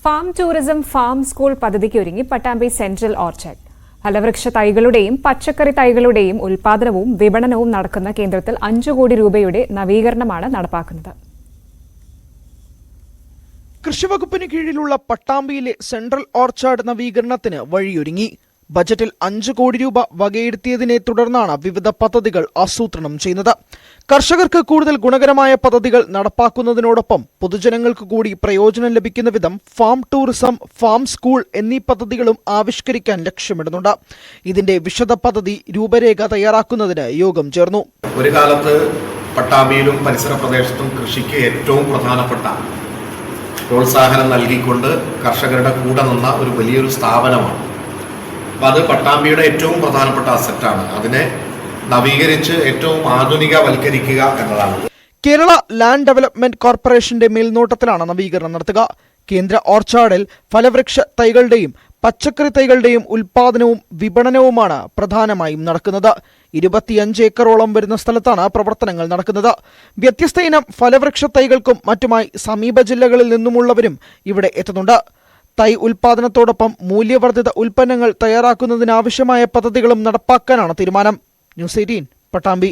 Farm tourism farm school പദ്ധതിക്ക് ഒരുങ്ങി Pattambi central orchard. ഫലവൃക്ഷ തൈകളുടെയും പച്ചക്കറി തൈകളുടെയും ഉൽപാദനവും വിപണനവും നടക്കുന്ന കേന്ദ്രത്തിൽ 5 കോടി രൂപയുടെ നവീകരണമാണ് നടപ്പാക്കുന്നത്. കൃഷിവകുപ്പിന് കീഴിലുള്ള പട്ടാമ്പിയിലെ സെൻട്രൽ ഓർച്ചാർഡ് നവീകരണത്തിന് വഴിയൊരുങ്ങി. ബജറ്റിൽ 5 കോടി രൂപ വകയിരുത്തിയതിനെ തുടർന്നാണ് വിവിധ പദ്ധതികൾ ആസൂത്രണം ചെയ്യുന്നത്. കർഷകർക്ക് കൂടുതൽ ഗുണകരമായ പദ്ധതികൾ നടപ്പാക്കുന്നതിനോടൊപ്പം പൊതുജനങ്ങൾക്ക് കൂടി പ്രയോജനം ലഭിക്കുന്ന വിധം ഫാം ടൂറിസം, ഫാം സ്കൂൾ എന്നീ പദ്ധതികളും ആവിഷ്കരിക്കാൻ ലക്ഷ്യമിടുന്നുണ്ട്. ഇതിന്റെ വിശദ പദ്ധതി രൂപരേഖ തയ്യാറാക്കുന്നതിന് യോഗം ചേർന്നു. ഒരു കാലത്ത് പട്ടാമ്പിയിലും പരിസര പ്രദേശത്തും കൃഷിക്ക് ഏറ്റവും പ്രധാനപ്പെട്ട പ്രോത്സാഹനം നൽകിക്കൊണ്ട് കർഷകരുടെ കൂടെ നിന്ന ഒരു വലിയൊരു സ്ഥാപനമാണ്. അപ്പം അത് പട്ടാമ്പിയുടെ ഏറ്റവും പ്രധാനപ്പെട്ട അസറ്റാണ്. അതിനെ നവീകരിച്ച് ഏറ്റവും ആധുനികവൽക്കരിക്കുക എന്നതാണ്. കേരള ലാൻഡ് ഡെവലപ്മെന്റ് കോർപ്പറേഷന്റെ മേൽനോട്ടത്തിലാണ് നവീകരണം നടത്തുക. കേന്ദ്ര ഓർച്ചാർഡിൽ ഫലവൃക്ഷ തൈകളുടെയും പച്ചക്കറി തൈകളുടെയും ഉൽപാദനവും വിപണനവുമാണ് പ്രധാനമായും നടക്കുന്നത്. 25 ഏക്കറോളം വരുന്ന സ്ഥലത്താണ് പ്രവർത്തനങ്ങൾ നടക്കുന്നത്. വ്യത്യസ്ത ഇനം ഫലവൃക്ഷ തൈകൾക്കും മറ്റുമായി സമീപ ജില്ലകളിൽ നിന്നുമുള്ളവരും ഇവിടെ എത്തുന്നുണ്ട്. തൈ ഉൽപാദനത്തോടൊപ്പം മൂല്യവർദ്ധിത ഉൽപ്പന്നങ്ങൾ തയ്യാറാക്കുന്നതിനാവശ്യമായ പദ്ധതികളും നടപ്പാക്കാനാണ് തീരുമാനം. ന്യൂസ് 18 പട്ടാമ്പി.